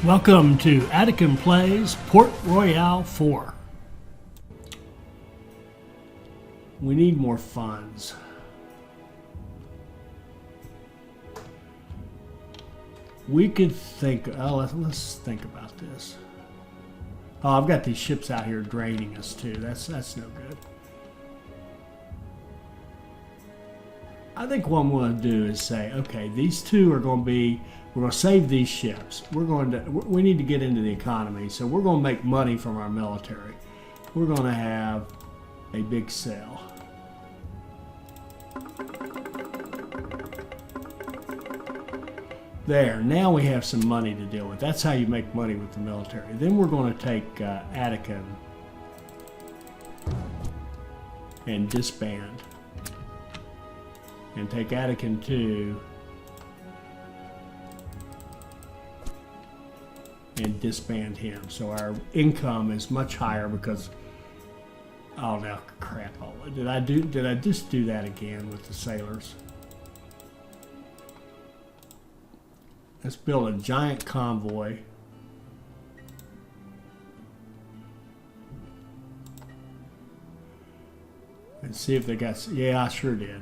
Welcome to Attican Plays Port Royale 4. We need more funds. We could think, let's think about this. Oh, I've got these ships out here draining us too. That's no good. I think what I'm going to do is say, okay, these two are going to be, we're going to save these ships. We need to get into the economy, so we're going to make money from our military. We're going to have a big sale. There, now we have some money to deal with. That's how you make money with the military. Then we're going to take Attican and disband. And take Attican 2 and disband him. So our income is much higher because, oh no, crap. Did I just do that again with the sailors? Let's build a giant convoy. And see if they got, yeah, I sure did.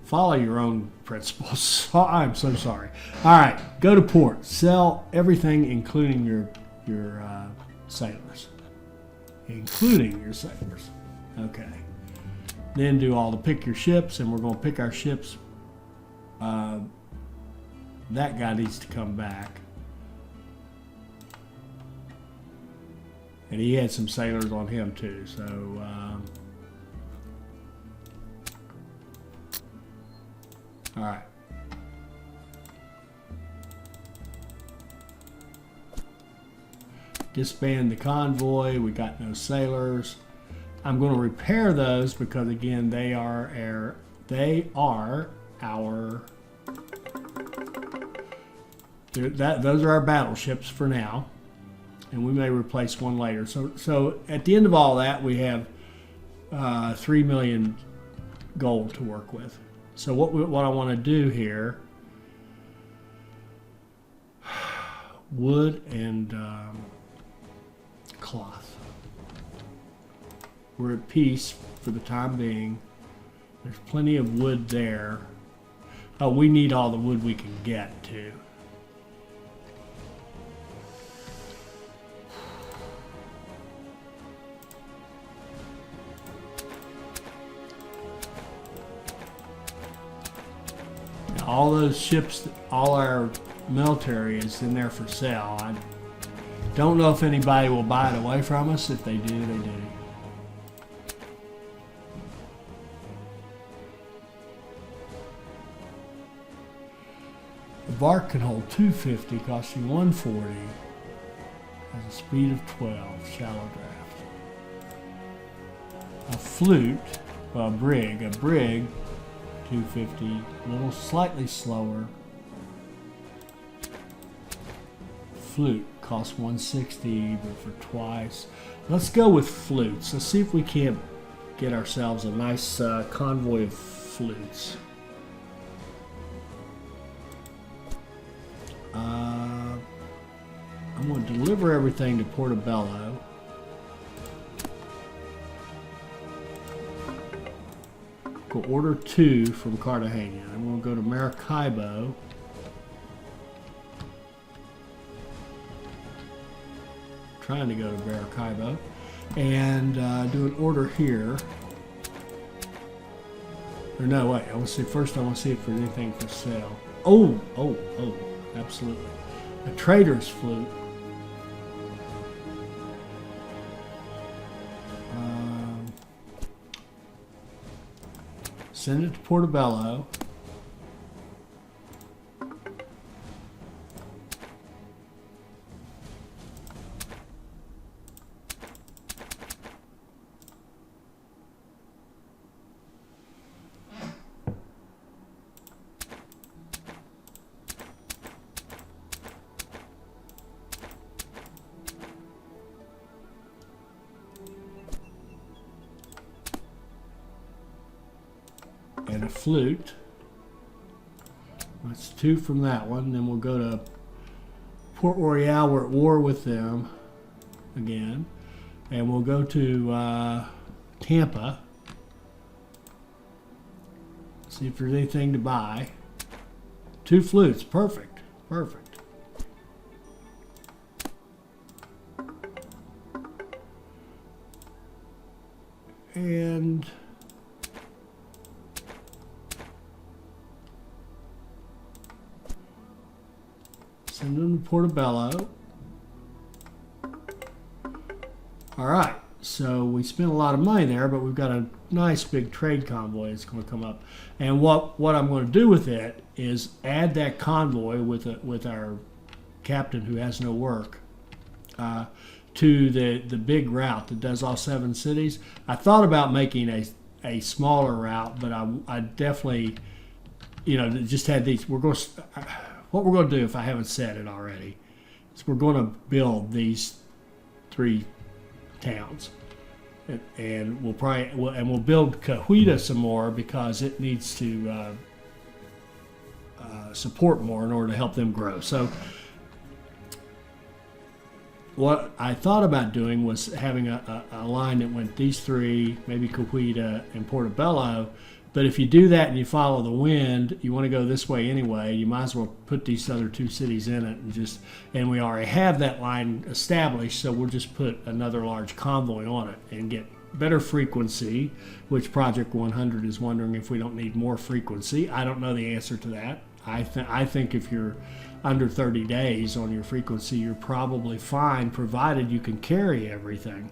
Follow your own principles. I'm so sorry. All right, go to port. Sell everything, including your sailors. Including your sailors. Okay. Then do all the pick your ships, and we're going to pick our ships. That guy needs to come back. And he had some sailors on him too, so all right. Disband the convoy. We got no sailors. I'm going to repair those because again they are our those are our battleships for now, and we may replace one later. So at the end of all that, we have 3 million gold to work with. So what I want to do here, wood and cloth. We're at peace for the time being. There's plenty of wood there. Oh, we need all the wood we can get too. All those ships, all our military is in there for sale. I don't know if anybody will buy it away from us. If they do, they do. The bark can hold 250, costing 140. Has a speed of 12, shallow draft. A flute, a brig, 250, a little slightly slower. Flute costs 160, but for twice. Let's go with flutes. Let's see if we can't get ourselves a nice convoy of flutes. I'm going to deliver everything to Portobello. Go order 2 from Cartagena. I'm going to go to Maracaibo. Trying to go to Maracaibo. And do an order here. Or no, wait. I want to see first. I want to see if there's anything for sale. Oh, absolutely. A trader's flute. Send it to Portobello. And a flute. That's 2 from that one. Then we'll go to Port Royale. We're at war with them again. And we'll go to Tampa. See if there's anything to buy. 2 flutes. Perfect. Perfect. And send them to Portobello. All right, so we spent a lot of money there, but we've got a nice big trade convoy that's going to come up. And what I'm going to do with it is add that convoy with our captain who has no work to the big route that does all 7 cities. I thought about making a smaller route, but I definitely, just had these. What we're going to do, if I haven't said it already, is we're going to build these 3 towns, and we'll build Cahuita some more because it needs to support more in order to help them grow. So what I thought about doing was having a line that went these 3, maybe Cahuita and Portobello. But if you do that and you follow the wind, you want to go this way anyway, you might as well put these other 2 cities in it and we already have that line established, so we'll just put another large convoy on it and get better frequency, which Project 100 is wondering if we don't need more frequency. I don't know the answer to that. I think if you're under 30 days on your frequency, you're probably fine, provided you can carry everything.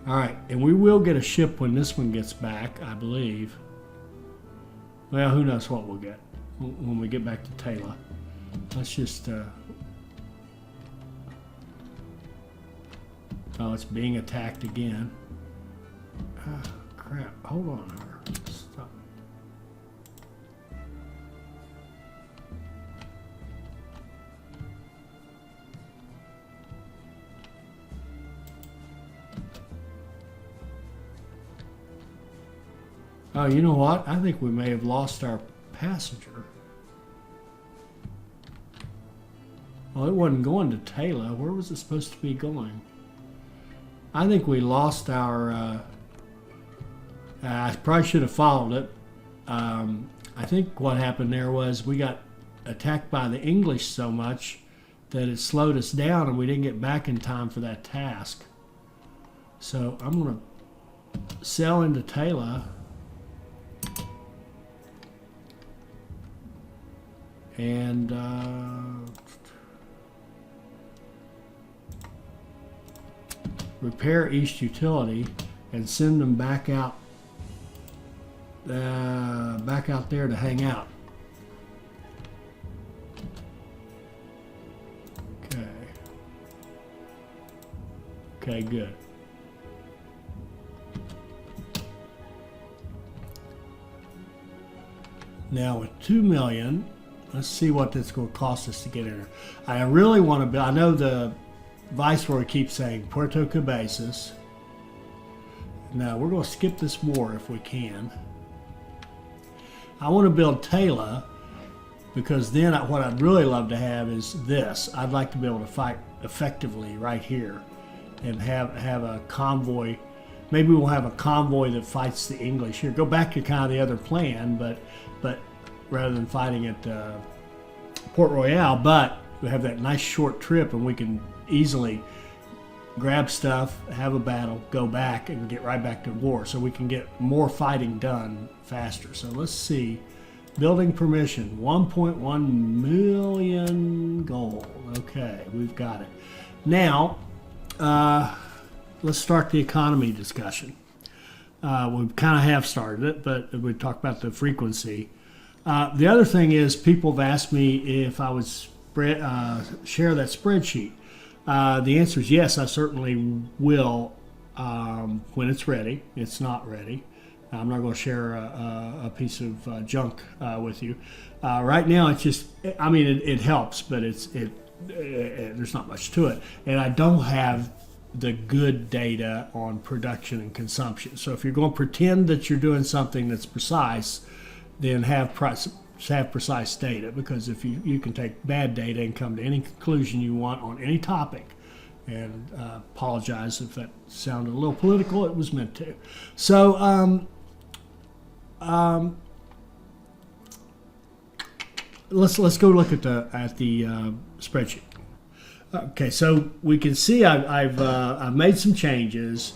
All right, and we will get a ship when this one gets back, I believe. Well, who knows what we'll get when we get back to Taylor. Let's just... Oh, it's being attacked again. Ah, crap. Hold on here. Stop. Oh, you know what? I think we may have lost our passenger. Well, it wasn't going to Taylor. Where was it supposed to be going? I think we lost our... I probably should have followed it. I think what happened there was we got attacked by the English so much that it slowed us down and we didn't get back in time for that task. So I'm going to sail into Taylor. And repair East Utility and send them back out there to hang out. Okay, good. Now with 2 million, let's see what that's going to cost us to get in there. I really want to build. I know the Viceroy keeps saying Puerto Cabezas. Now we're going to skip this war if we can. I want to build Taylor because then what I'd really love to have is this. I'd like to be able to fight effectively right here and have a convoy. Maybe we'll have a convoy that fights the English here. Go back to kind of the other plan, but rather than fighting at Port Royale, but we have that nice short trip and we can easily grab stuff, have a battle, go back and get right back to war, so we can get more fighting done faster. So let's see. Building permission, 1.1 million gold. Okay, we've got it. Now, let's start the economy discussion. We kind of have started it, but we talked about the frequency. The other thing is people have asked me if I would share that spreadsheet. The answer is yes, I certainly will when it's ready. It's not ready. I'm not going to share a piece of junk with you. Right now, it's just, I mean, it helps, but there's not much to it. And I don't have the good data on production and consumption. So if you're going to pretend that you're doing something that's precise, then have have precise data, because if you can take bad data and come to any conclusion you want on any topic. And apologize if that sounded a little political. It was meant to. So let's go look at the spreadsheet. Okay, so we can see I've made some changes,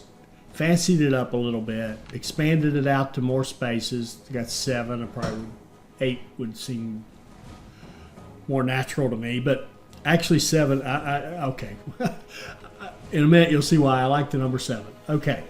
fancied it up a little bit, expanded it out to more spaces. Got 7, or probably 8 would seem more natural to me, but actually 7. Okay. In a minute you'll see why I like the number 7. Okay.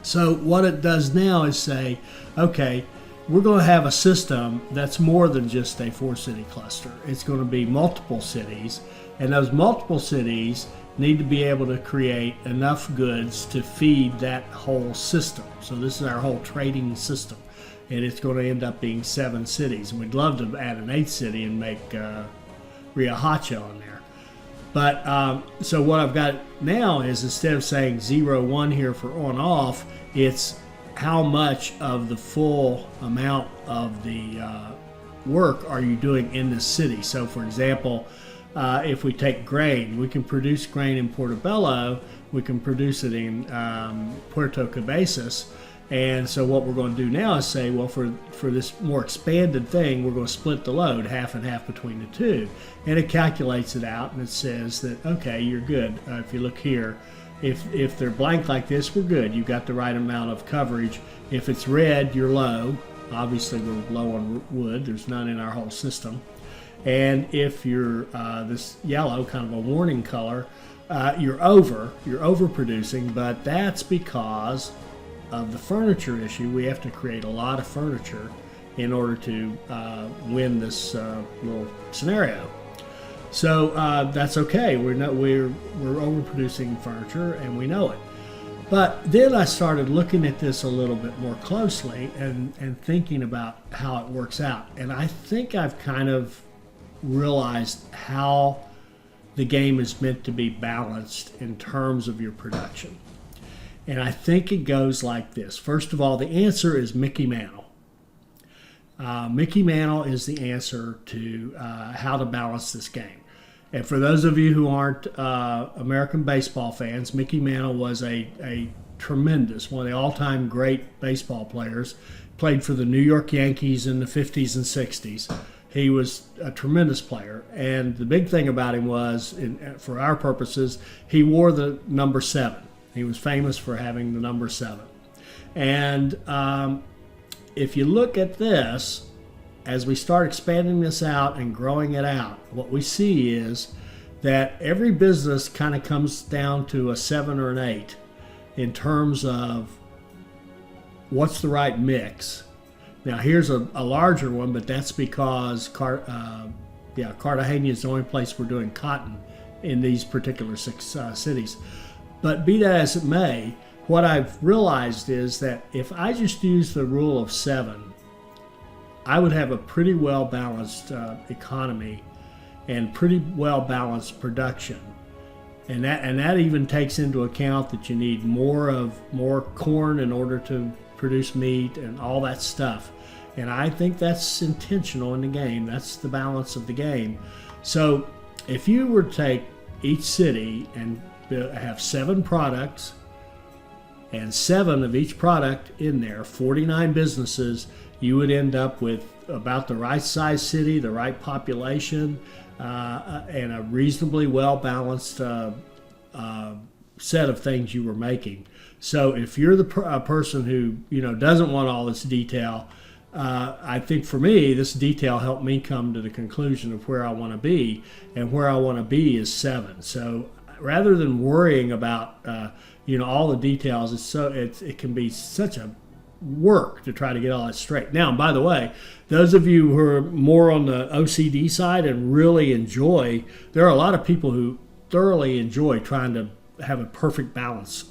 So what it does now is say, okay, we're going to have a system that's more than just a 4-city cluster. It's going to be multiple cities, and those multiple cities need to be able to create enough goods to feed that whole system. So this is our whole trading system, and it's going to end up being 7 cities. And we'd love to add an 8th city and make Riohacha on there. But so what I've got now is, instead of saying 0, 1 here for on off, it's how much of the full amount of the work are you doing in this city. So for example, if we take grain, we can produce grain in Portobello, we can produce it in Puerto Cabezas. And so what we're going to do now is say, well, for this more expanded thing, we're going to split the load half and half between the two. And it calculates it out, and it says that, okay, you're good. If you look here, if they're blank like this, we're good. You've got the right amount of coverage. If it's red, you're low. Obviously, we're low on wood. There's none in our whole system. And if you're this yellow, kind of a warning color, you're overproducing, but that's because of the furniture issue. We have to create a lot of furniture in order to win this little scenario. So that's okay. We're overproducing furniture, and we know it. But then I started looking at this a little bit more closely and thinking about how it works out. And I think I've kind of realized how the game is meant to be balanced in terms of your production. And I think it goes like this. First of all, the answer is Mickey Mantle. Mickey Mantle is the answer to how to balance this game. And for those of you who aren't American baseball fans, Mickey Mantle was a tremendous, one of the all-time great baseball players. Played for the New York Yankees in the 50s and 60s. He was a tremendous player. And the big thing about him was, for our purposes, he wore the number 7. He was famous for having the number 7. And if you look at this, as we start expanding this out and growing it out, what we see is that every business kind of comes down to a 7 or an 8 in terms of what's the right mix. Now here's a larger one, but that's because Cartagena is the only place we're doing cotton in these particular 6 cities. But be that as it may, what I've realized is that if I just use the rule of 7, I would have a pretty well-balanced economy and pretty well-balanced production. And that even takes into account that you need more corn in order to produce meat and all that stuff. And I think that's intentional in the game. That's the balance of the game. So if you were to take each city and have 7 products and 7 of each product in there, 49 businesses, you would end up with about the right size city, the right population, and a reasonably well-balanced set of things you were making. So if you're the person who doesn't want all this detail, I think for me, this detail helped me come to the conclusion of where I want to be, and where I want to be is 7. So rather than worrying about all the details, it can be such a work to try to get all that straight. Now, by the way, those of you who are more on the OCD side and really enjoy, there are a lot of people who thoroughly enjoy trying to have a perfect balance,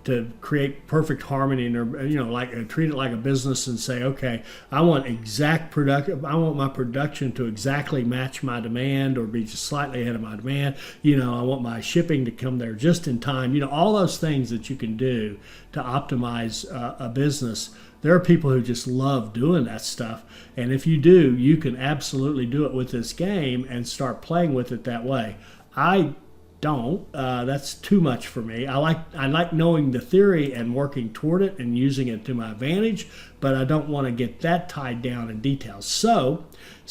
to create perfect harmony, and treat it like a business and say, okay, I want exact production. I want my production to exactly match my demand or be just slightly ahead of my demand. I want my shipping to come there just in time. All those things that you can do to optimize a business. There are people who just love doing that stuff. And if you do, you can absolutely do it with this game and start playing with it that way. I don't. That's too much for me. I like knowing the theory and working toward it and using it to my advantage, but I don't want to get that tied down in details. So,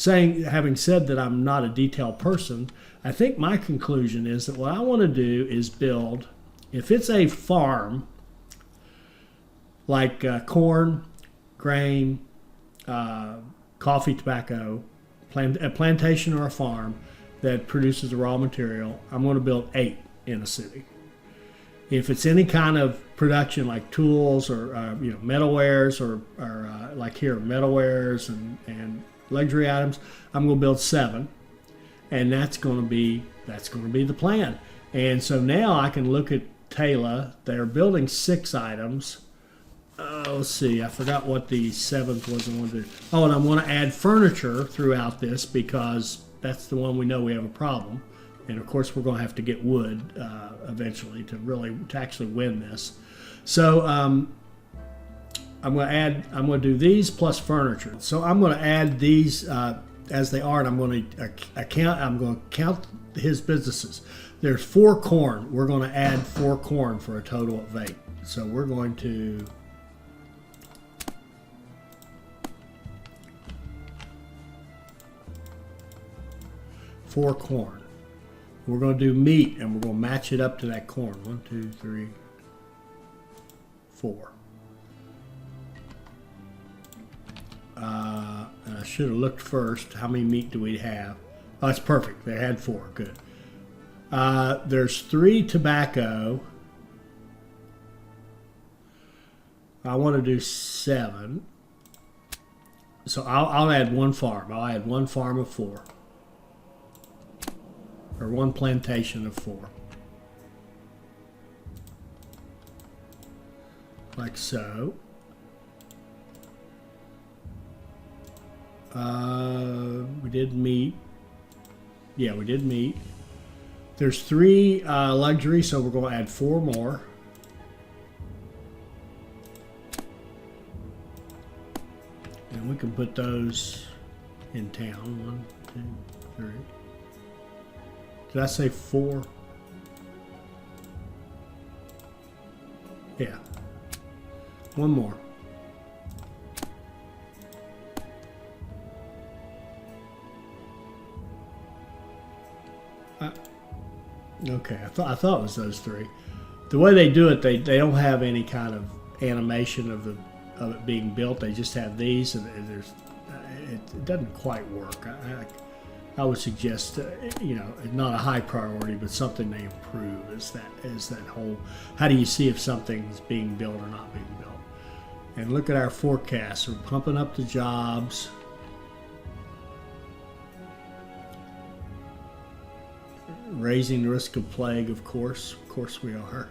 having said that I'm not a detail person, I think my conclusion is that what I want to do is build, if it's a farm like corn, grain, coffee, tobacco, a plantation or a farm that produces the raw material, I'm going to build 8 in a city. If it's any kind of production like tools or metalwares or like here metalwares and luxury items, I'm going to build 7, and that's going to be the plan. And so now I can look at Taylor. They're building 6 items. Let's see. I forgot what the 7th was. I wanted to. Oh, and I'm going to add furniture throughout this because that's the one we know we have a problem. And of course, we're going to have to get wood eventually to actually win this. So I'm going to do these plus furniture. So I'm going to add these as they are, and I'm going to count his businesses. There's 4 corn. We're going to add 4 corn for a total of 8. So we're going to. Four corn. We're going to do meat, and we're going to match it up to that corn. 1, 2, 3, 4. And I should have looked first. How many meat do we have? Oh, that's perfect. They had 4. Good. There's 3 tobacco. I want to do 7. So I'll add 1 farm. I'll add 1 farm of 4. Or 1 plantation of 4. Like so. We did meat. Yeah, we did meat. There's 3 luxury, so we're going to add 4 more. And we can put those in town. 1, 2, 3. Did I say 4? Yeah. 1 more. Okay, I thought it was those 3. The way they do it, they don't have any kind of animation of it being built. They just have these, and it doesn't quite work. I would suggest, not a high priority, but something they improve is that whole, how do you see if something's being built or not being built? And look at our forecast. We're pumping up the jobs. Raising the risk of plague, of course. Of course we are.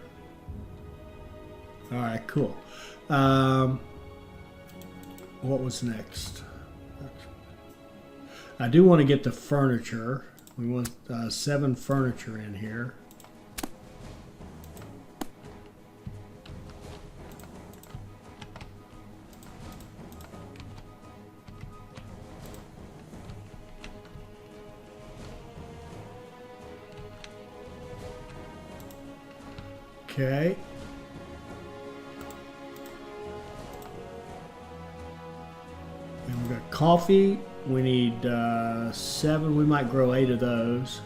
All right, cool. What was next? I do want to get the furniture. We want 7 furniture in here. Okay. And we've got coffee. We need 7. We might grow 8 of those.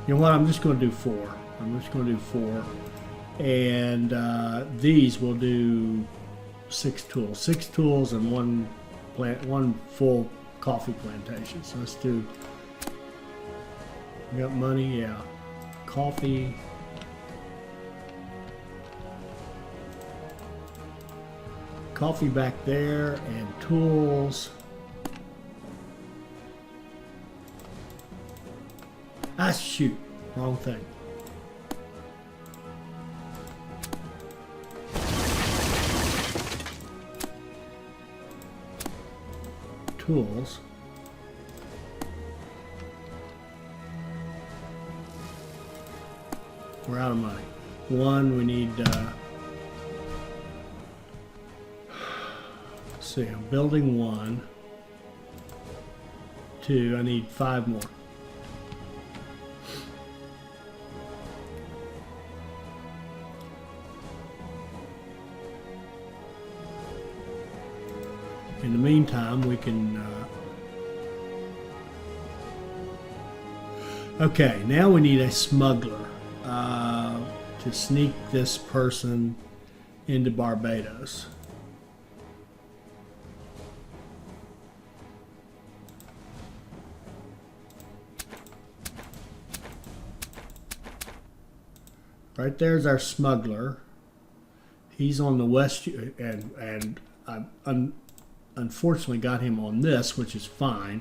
You know what? I'm just going to do 4. I'm just going to do 4. And these will do 6 tools. 6 tools and 1 full coffee plantation. So let's do. We got money, yeah. Coffee. Coffee back there and tools. Ah, shoot. Wrong thing. Tools. We're out of money. 1, we need see, I'm building 1, 2, I need 5 more. In the meantime, we can... okay, now we need a smuggler to sneak this person into Barbados. Right there's our smuggler. He's on the west, and I unfortunately got him on this, which is fine.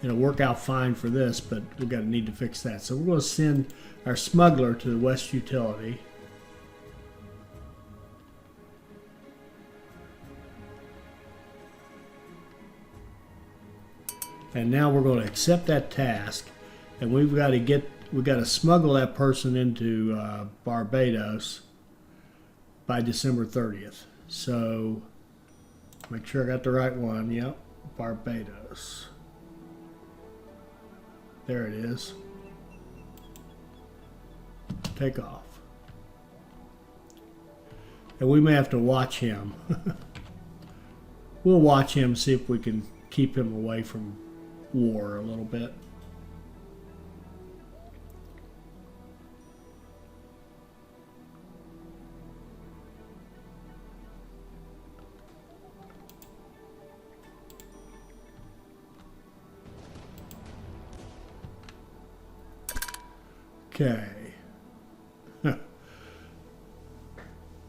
It'll work out fine for this, but we're going to need to fix that. So we're going to send our smuggler to the west utility. And now we're going to accept that task, and we've got to smuggle that person into Barbados by December 30th. So make sure I got the right one. Yep, Barbados. There it is. Take off. And we may have to watch him. We'll watch him, see if we can keep him away from war a little bit. Okay.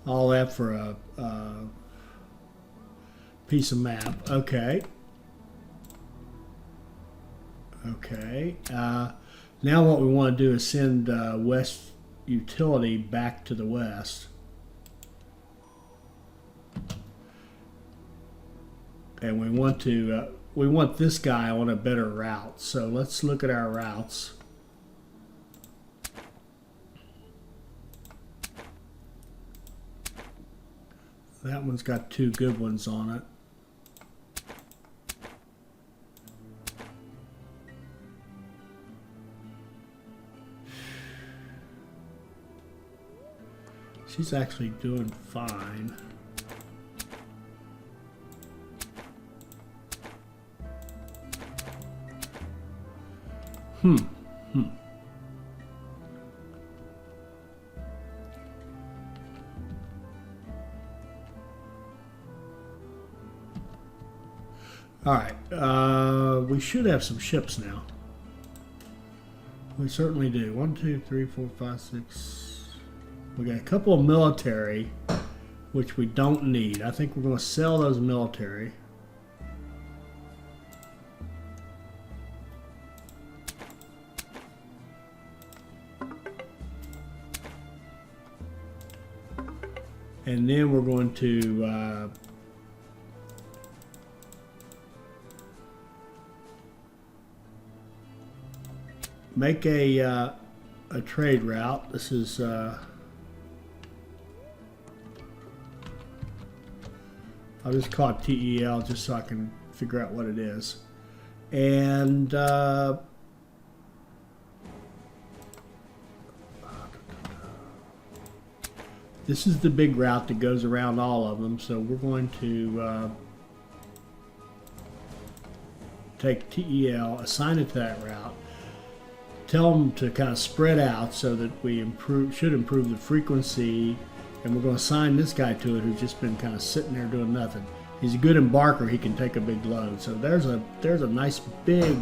All that for a piece of map. Okay. Okay. Now what we want to do is send West Utility back to the west. And we want this guy on a better route. So let's look at our routes. That one's got 2 good ones on it. She's actually doing fine. All right, we should have some ships now. We certainly do. 1, 2, 3, 4, 5, 6. We got a couple of military, which we don't need. I think we're going to sell those military. And then we're going to make a trade route. This is I'll just call it TEL just so I can figure out what it is. And this is the big route that goes around all of them. So we're going to take TEL, assign it to that route. Tell them to kind of spread out so that we should improve the frequency, and we're going to assign this guy to it who's just been kind of sitting there doing nothing. He's a good embarker; he can take a big load. So there's a nice big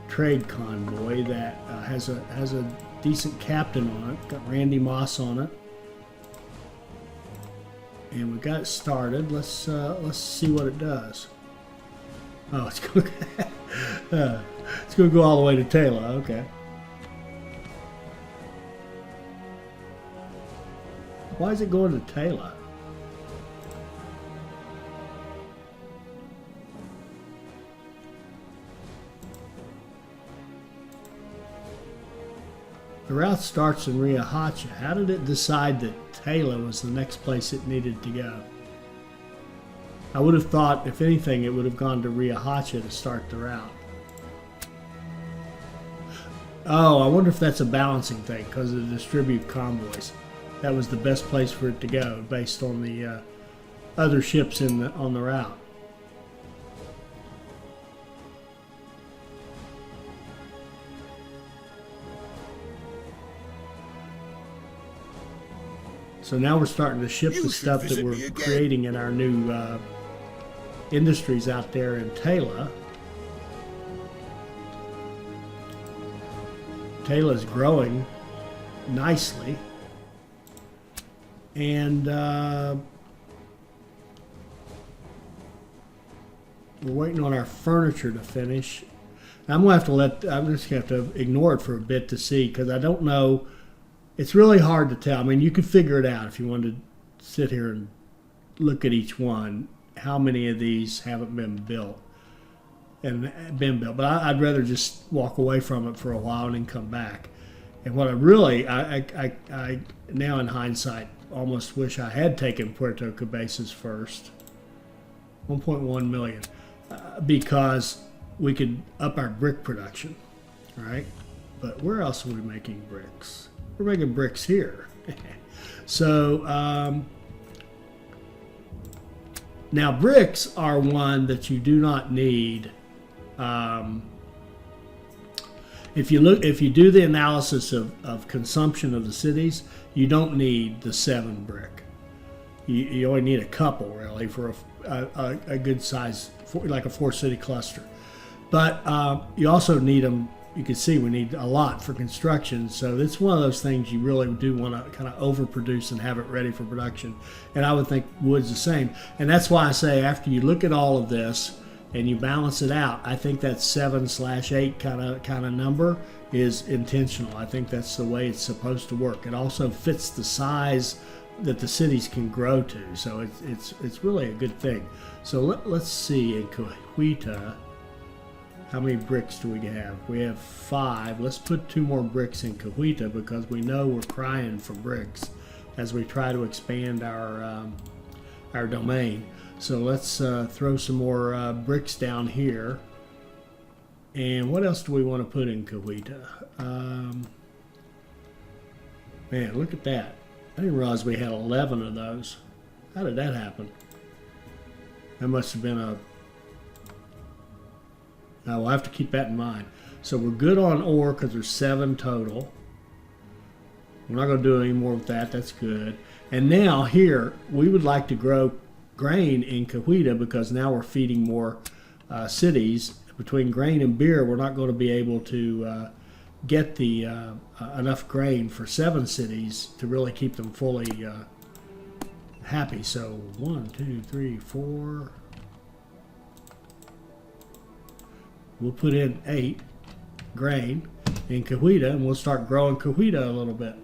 trade convoy that has a decent captain on it. Got Randy Moss on it, and we got it started. Let's see what it does. Oh, it's going. It's going to go all the way to Taylor. Okay. Why is it going to Taylor? The route starts in Riohacha. How did it decide that Taylor was the next place it needed to go? I would have thought, if anything, it would have gone to Riahacha to start the route. Oh, I wonder if that's a balancing thing because of the distribute convoys. That was the best place for it to go based on the other ships on the route. So now we're starting to ship the stuff that we're creating in our new industries out there in Tayla. Tayla is growing nicely. And we're waiting on our furniture to finish. I'm just gonna have to ignore it for a bit to see, because I don't know. It's really hard to tell. I mean, you could figure it out if you wanted to sit here and look at each one, how many of these haven't been built But I'd rather just walk away from it for a while and then come back. And what I now in hindsight almost wish I had taken Puerto Cabezas first, 1.1 million, because we could up our brick production, right? But where else are we making bricks? We're making bricks here. So now bricks are one that you do not need. If you do the analysis of consumption of the cities, you don't need the 7 brick. You only need a couple really for a good size, like a 4-city cluster. But you also need them. You can see we need a lot for construction. So it's one of those things you really do want to kind of overproduce and have it ready for production. And I would think wood's the same. And that's why I say after you look at all of this and you balance it out, I think that 7/8 kind of number is intentional. I think that's the way it's supposed to work. It also fits the size that the cities can grow to. So it's really a good thing. So let's see in Cahuita. How many bricks do we have? We have 5. Let's put 2 more bricks in Cahuita because we know we're crying for bricks as we try to expand our domain. So let's throw some more bricks down here. And what else do we want to put in Cahuita? Man, look at that. I didn't realize we had 11 of those. How did that happen? That must have been a... Now we'll have to keep that in mind. So we're good on ore because there's 7 total. We're not going to do any more with that. That's good. And now here, we would like to grow grain in Cahuita because now we're feeding more cities. Between grain and beer, we're not going to be able to get the enough grain for 7 cities to really keep them fully happy. So 1, 2, 3, 4... We'll put in 8 grain in Cahuita, and we'll start growing Cahuita a little bit.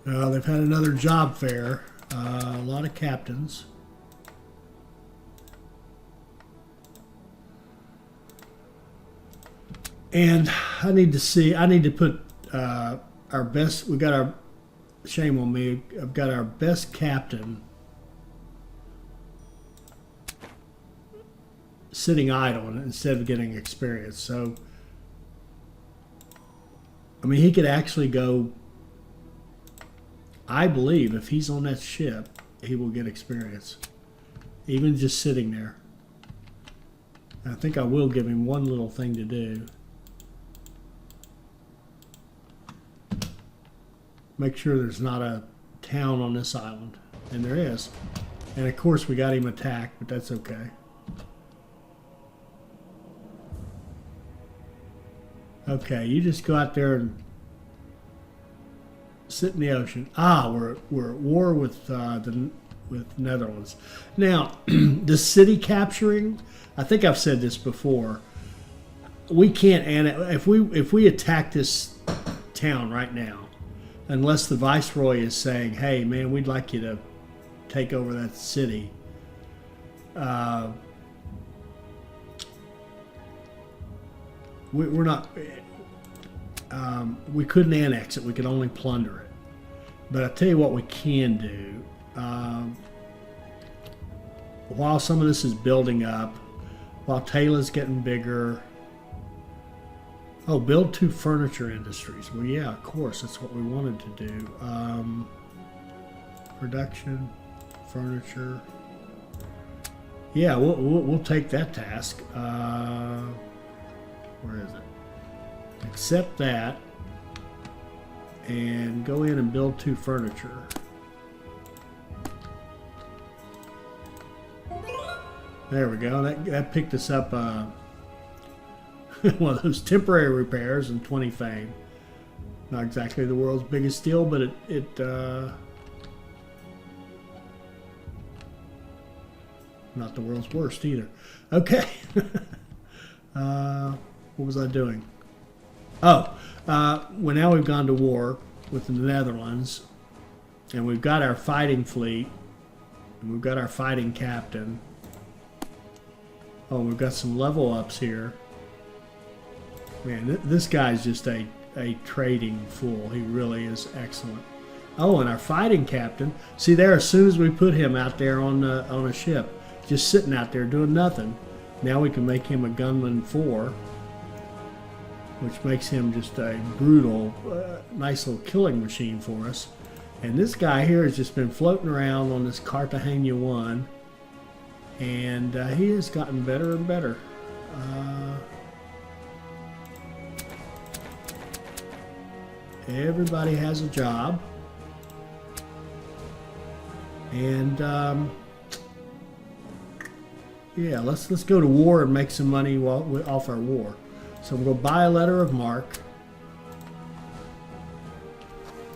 They've had another job fair. A lot of captains. And I need to put our best, we got our, shame on me, I've got our best captain sitting idle instead of getting experience. So, I mean, he could actually go, I believe if he's on that ship, he will get experience. Even just sitting there. I think I will give him one little thing to do. Make sure there's not a town on this island. And there is. And of course we got him attacked, but that's okay. Okay, you just go out there and sit in the ocean. Ah, we're at war with Netherlands. Now, the city capturing, I think I've said this before. We can't if we attack this town right now, unless the viceroy is saying, hey, man, we'd like you to take over that city. we're not. We couldn't annex it. We could only plunder it. But I tell you what, we can do. While some of this is building up, while Taylor's getting bigger. Oh, build 2 furniture industries. Well, yeah, of course, that's what we wanted to do. Production, furniture. Yeah, we'll take that task. Where is it? Accept that, and go in and build 2 furniture. There we go. That picked us up. One of those temporary repairs and 20 fame. Not exactly the world's biggest deal, but it not the world's worst either. Okay. What was I doing? Oh, well, now we've gone to war with the Netherlands, and we've got our fighting fleet, and we've got our fighting captain. Oh, we've got some level ups here. Man, this guy's just a trading fool. He really is excellent. Oh, and our fighting captain. See there, as soon as we put him out there on a ship, just sitting out there doing nothing, now we can make him a gunman 4, which makes him just a brutal, nice little killing machine for us. And this guy here has just been floating around on this Cartagena 1, and he has gotten better and better. Everybody has a job, and yeah, let's go to war and make some money off our war. So I'm going to buy a letter of marque.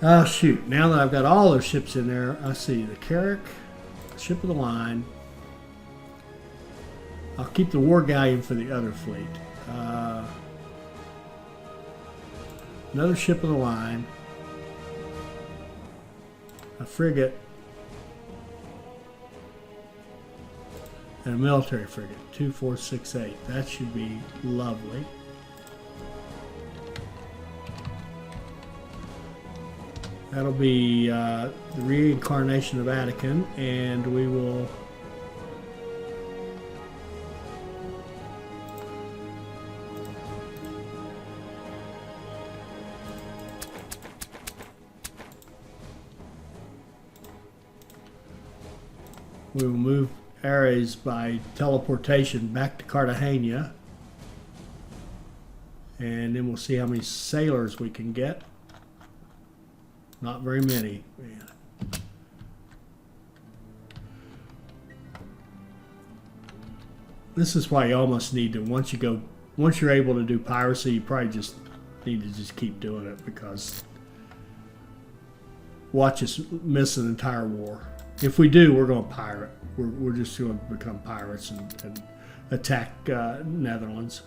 Oh shoot! Now that I've got all those ships in there, I see the Carrack, ship of the line. I'll keep the war galleon for the other fleet. Another ship of the line, a frigate, and a military frigate. 2, 4, 6, 8. That should be lovely. That'll be the reincarnation of Vatican, and we will. We will move Ares by teleportation back to Cartagena, and then we'll see how many sailors we can get. Not very many, man. This is why you almost need to, once you're able to do piracy, you probably just need to just keep doing it, because watch us miss an entire war. If we do, we're going to pirate. We're just going to become pirates and attack Netherlands.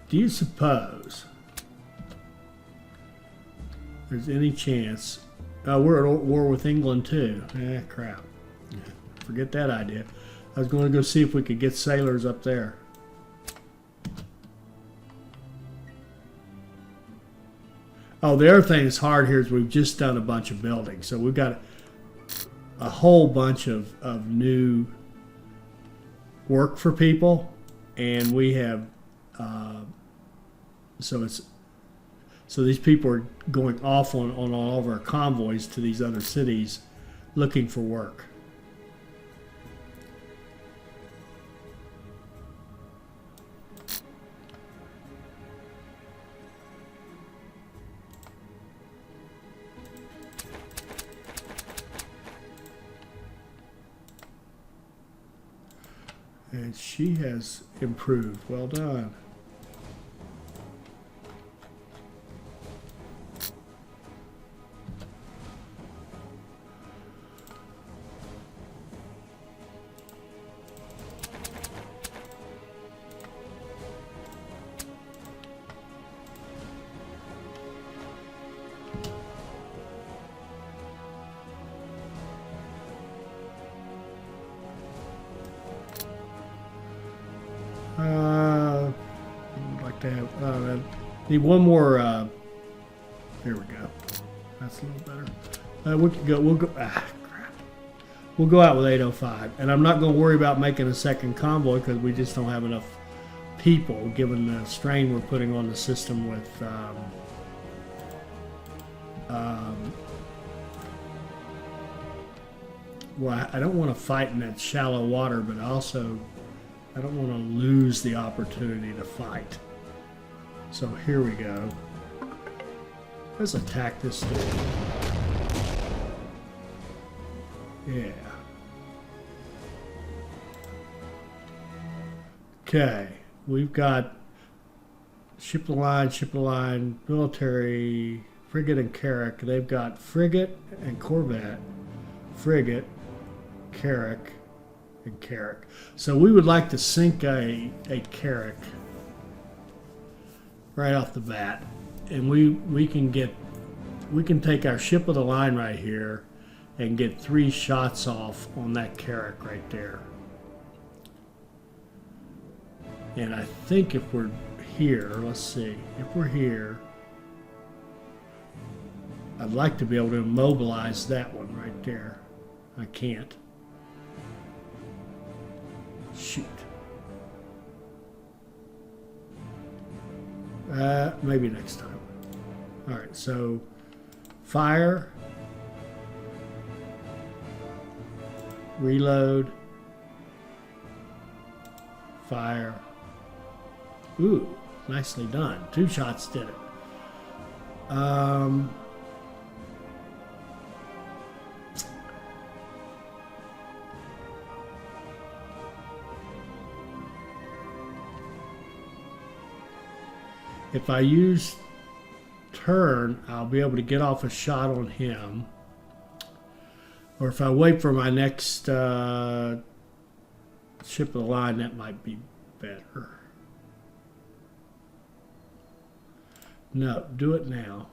Do you suppose there's any chance? We're at war with England too. Crap. Forget that idea. I was going to go see if we could get sailors up there. Oh, the other thing that's hard here is we've just done a bunch of buildings. So we've got a whole bunch of new work for people, and we have so these people are going off on all of our convoys to these other cities looking for work. And she has improved. Well done. I'd like to have. Need one more. There we go. That's a little better. We can go. We'll go. Crap. We'll go out with 805, and I'm not going to worry about making a second convoy because we just don't have enough people, given the strain we're putting on the system with. Well, I don't want to fight in that shallow water, but also I don't want to lose the opportunity to fight. So here we go. Let's attack this dude. Yeah. Okay. We've got ship of the line, military, frigate and carrack. They've got frigate and corvette, frigate, carrack, and carrack. So we would like to sink a carrack right off the bat, and we can take our ship of the line right here and get 3 shots off on that carrack right there. And I think if we're here, let's see, if we're here, I'd like to be able to immobilize that one right there. I can't. Shoot. Maybe next time. All right, so fire, reload, fire. Ooh, nicely done. 2 shots did it. If I use turn, I'll be able to get off a shot on him. Or if I wait for my next ship of the line, that might be better. No, do it now.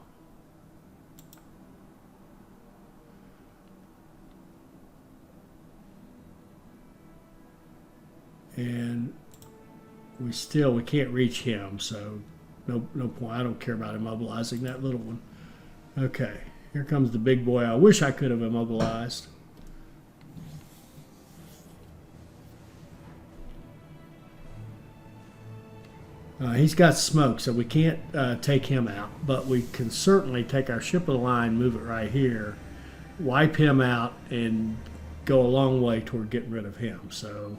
And we can't reach him, so no point. I don't care about immobilizing that little one. Okay, here comes the big boy. I wish I could have immobilized. He's got smoke, so we can't take him out, but we can certainly take our ship of the line, move it right here, wipe him out, and go a long way toward getting rid of him. So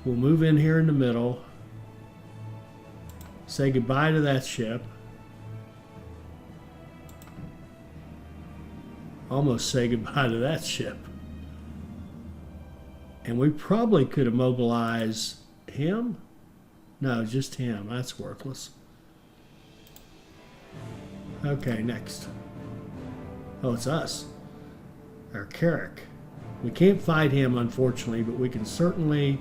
we'll move in here in the middle, say goodbye to that ship, almost say goodbye to that ship, and we probably could immobilize him. No, just him. That's worthless. Okay, next. Oh, it's us. Our carrack. We can't fight him, unfortunately, but we can certainly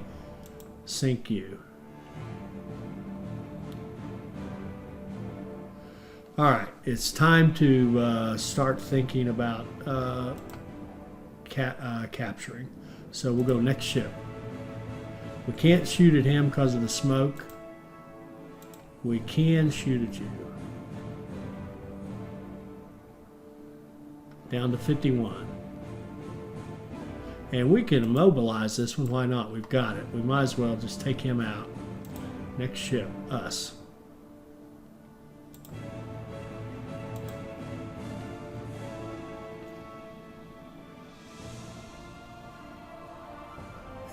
sink you. All right, it's time to start thinking about capturing. So we'll go next ship. We can't shoot at him because of the smoke. We can shoot at you. Down to 51. And we can immobilize this one. Why not? We've got it. We might as well just take him out. Next ship, us.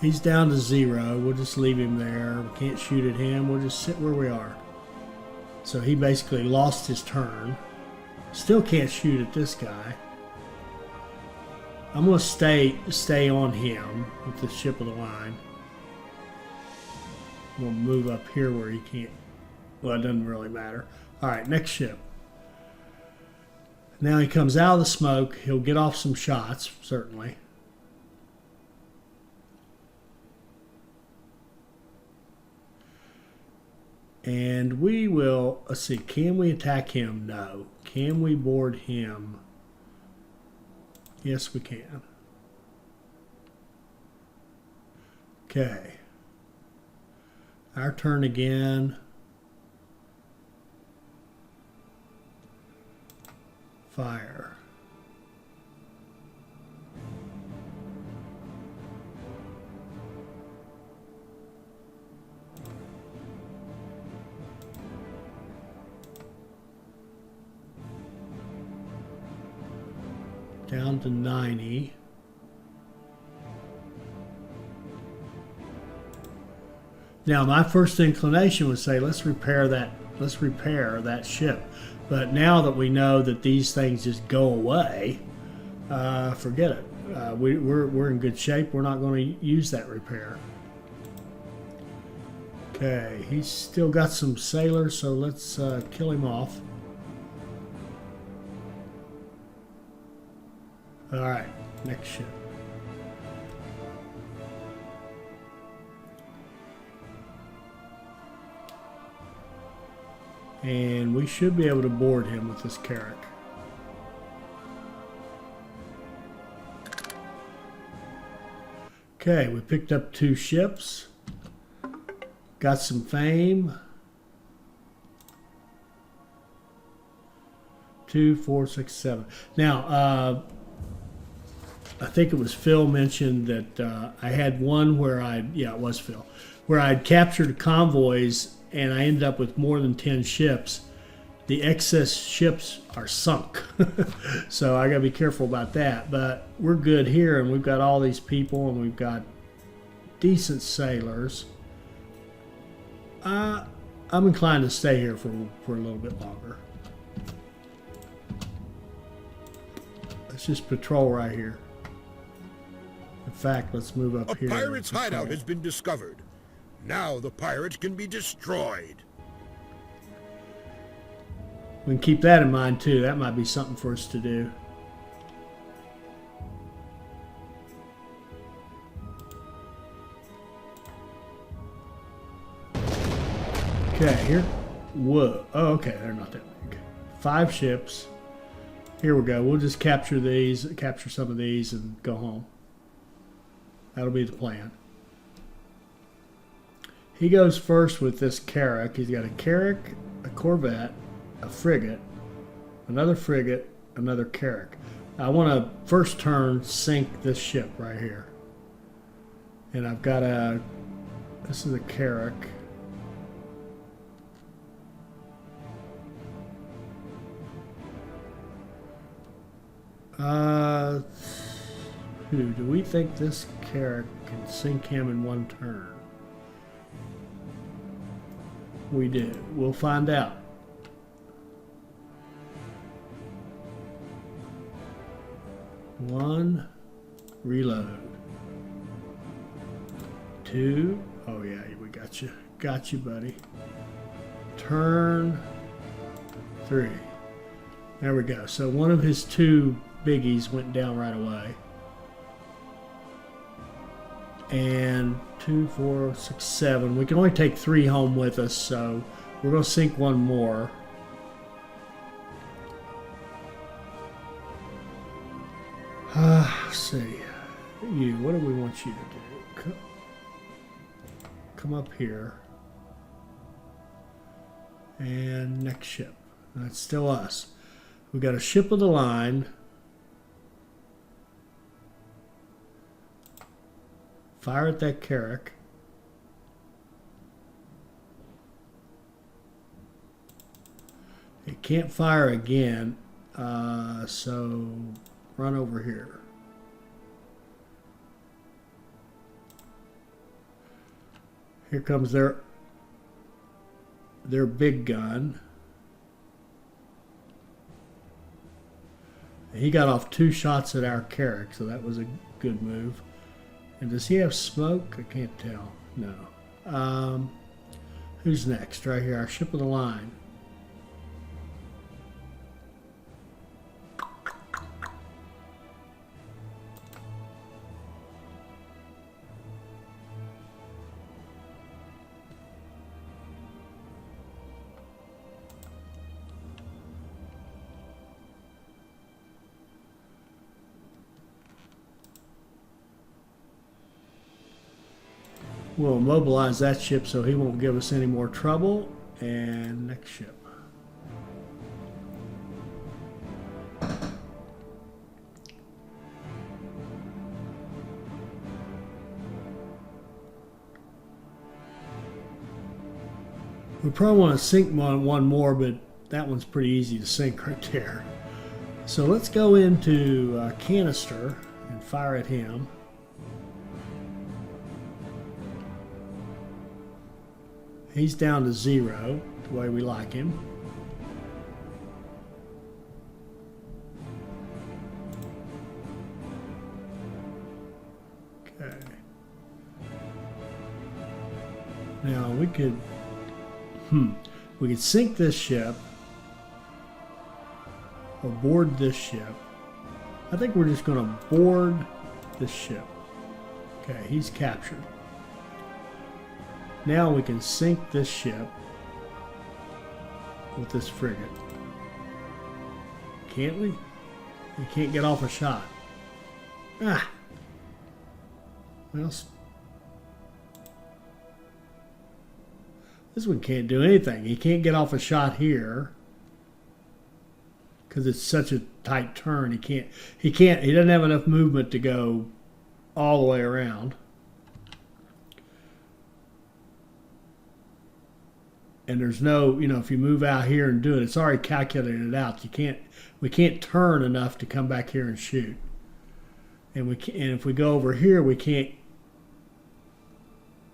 He's down to 0. We'll just leave him there. We can't shoot at him. We'll just sit where we are. So he basically lost his turn. Still can't shoot at this guy. I'm going to stay on him with the ship of the line. We'll move up here where he can't. Well, it doesn't really matter. All right, next ship. Now he comes out of the smoke. He'll get off some shots, certainly. And we will, let's see, can we attack him? No. Can we board him? Yes, we can. Okay. Our turn again. Fire. Down to 90. Now, my first inclination would say, let's repair that ship. But now that we know that these things just go away, forget it. We're in good shape. We're not going to use that repair. Okay, he's still got some sailors, so let's kill him off. All right, next ship. And we should be able to board him with this Carrack. Okay, we picked up 2 ships. Got some fame. 2, 4, 6, 7. Now, I think it was Phil mentioned that I had one where it was Phil, where I'd captured convoys and I ended up with more than 10 ships. The excess ships are sunk. So I got to be careful about that. But we're good here, and we've got all these people, and we've got decent sailors. I'm inclined to stay here for a little bit longer. Let's just patrol right here. In fact, let's move up here. A pirate's hideout has been discovered. Now the pirate can be destroyed. We can keep that in mind too. That might be something for us to do. Okay, here. Whoa. Oh, okay, they're not that big. 5 ships. Here we go. We'll just capture these, capture some of these, and go home. That'll be the plan. He goes first with this Carrack. He's got a Carrack, a Corvette, a frigate, another frigate, another Carrack. I want to first turn sink this ship right here. And I've got this is a Carrack. Do we think this Carrack can sink him in one turn? We do. We'll find out. One, reload. 2, oh yeah, we got you. Got you, buddy. Turn 3. There we go. So one of his 2 biggies went down right away. And 2, 4, 6, 7. We can only take 3 home with us, so we're going to sink one more. Let's see. You, what do we want you to do? Come up here. And next ship. That's still us. We got a ship of the line. Fire at that Carrack. It can't fire again, so run over here. Here comes their big gun. He got off 2 shots at our Carrack, so that was a good move. And does he have smoke? I can't tell. No. Who's next? Right here, our ship of the line. We'll mobilize that ship so he won't give us any more trouble. And next ship. We probably want to sink one more, but that one's pretty easy to sink right there. So let's go into canister and fire at him. He's down to 0, the way we like him. Okay. Now we could sink this ship or board this ship. I think we're just going to board this ship. Okay, he's captured. Now we can sink this ship with this frigate. Can't we? We can't get off a shot. Ah. Well, this one can't do anything. He can't get off a shot here because it's such a tight turn. He doesn't have enough movement to go all the way around. And there's no, if you move out here and do it, it's already calculated it out. We can't turn enough to come back here and shoot. And if we go over here, we can't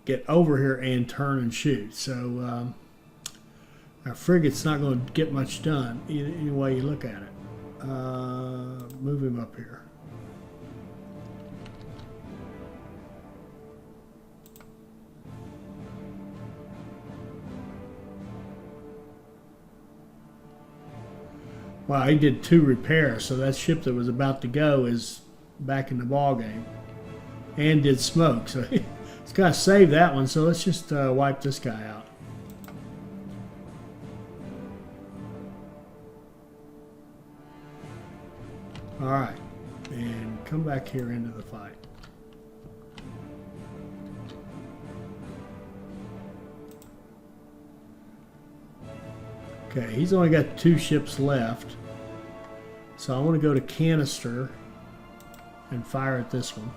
get over here and turn and shoot. So our frigate's not going to get much done any way you look at it. Move him up here. Wow, he did 2 repairs, so that ship that was about to go is back in the ball game, and did smoke. So he's got to save that one. So let's just wipe this guy out. All right, and come back here into the fight. Okay, he's only got 2 ships left. So I want to go to canister and fire at this one.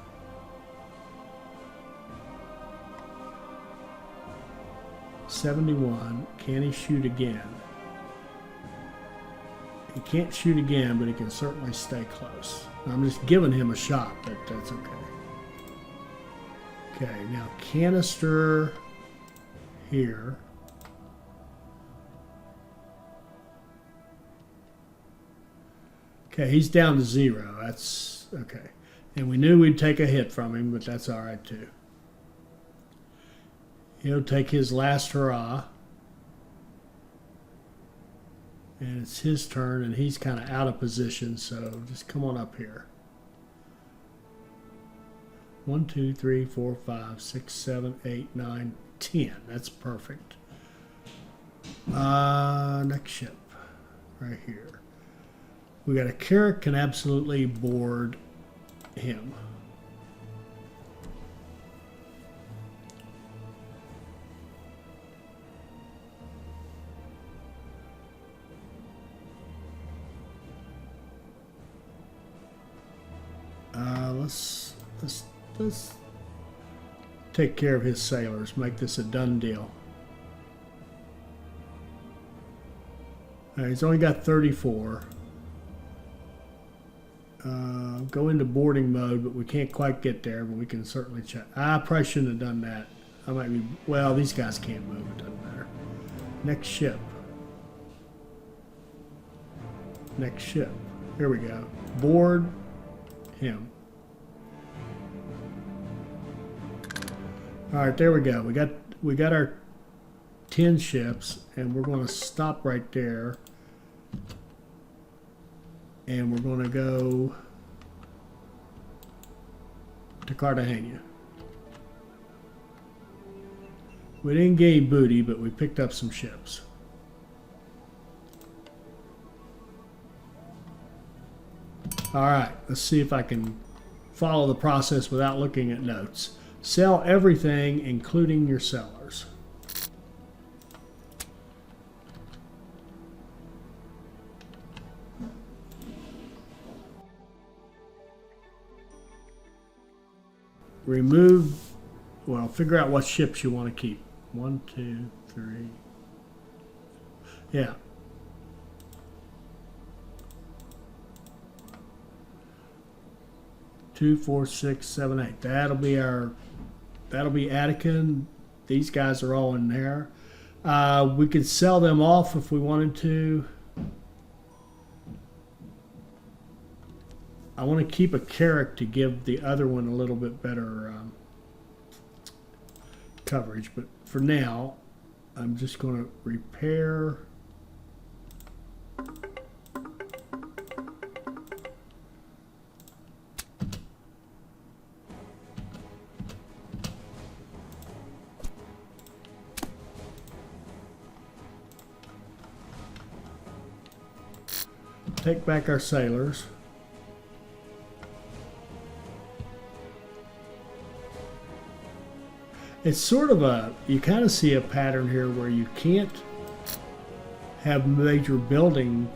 .71. Can he shoot again? He can't shoot again, but he can certainly stay close. I'm just giving him a shot, but that's okay. Okay, now canister here. Okay, he's down to 0. That's okay. And we knew we'd take a hit from him, but that's all right too. He'll take his last hurrah. And it's his turn, and he's kind of out of position, so just come on up here. 1, 2, 3, 4, 5, 6, 7, 8, 9, 10. That's perfect. Next ship, right here. We got a Carrack, can absolutely board him. Let's take care of his sailors. Make this a done deal. He's only got 34. Go into boarding mode, but we can't quite get there, but we can certainly check. I probably shouldn't have done that. I might be, well, these guys can't move, it doesn't matter. Next ship. Next ship. Here we go. Board him. All right, there we go. We got our 10 ships, and we're going to stop right there. And we're going to go to Cartagena. We didn't gain booty, but we picked up some ships. All right, let's see if I can follow the process without looking at notes. Sell everything, including your sellers. Remove, well, figure out what ships you want to keep. 1, 2, 3. Yeah. Two, 4, 6, 7, 8. That'll be Attica. These guys are all in there. We could sell them off if we wanted to. I want to keep a Carrack to give the other one a little bit better coverage, but for now, I'm just going to repair. Take back our sailors. It's sort of you kind of see a pattern here where you can't have major building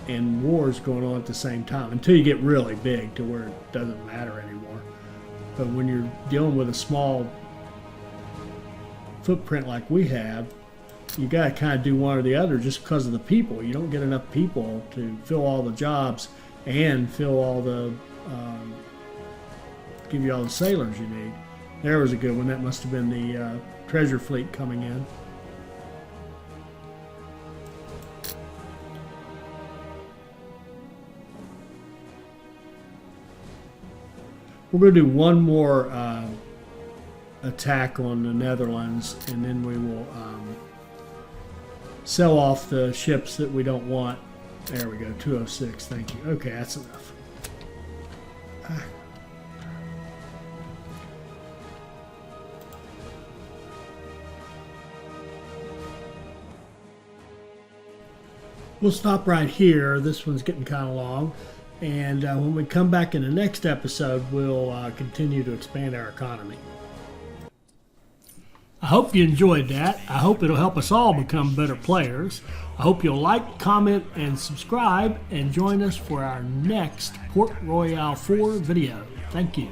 and wars going on at the same time until you get really big to where it doesn't matter anymore. But when you're dealing with a small footprint like we have, you got to kind of do one or the other just because of the people. You don't get enough people to fill all the jobs and fill all the give you all the sailors you need. There was a good one. That must have been the treasure fleet coming in. We're going to do one more attack on the Netherlands, and then we will sell off the ships that we don't want. There we go, 206, thank you. Okay, that's enough. We'll stop right here. This one's getting kind of long. And when we come back in the next episode, we'll continue to expand our economy. I hope you enjoyed that. I hope it'll help us all become better players. I hope you'll like, comment, and subscribe, and join us for our next Port Royale 4 video. Thank you.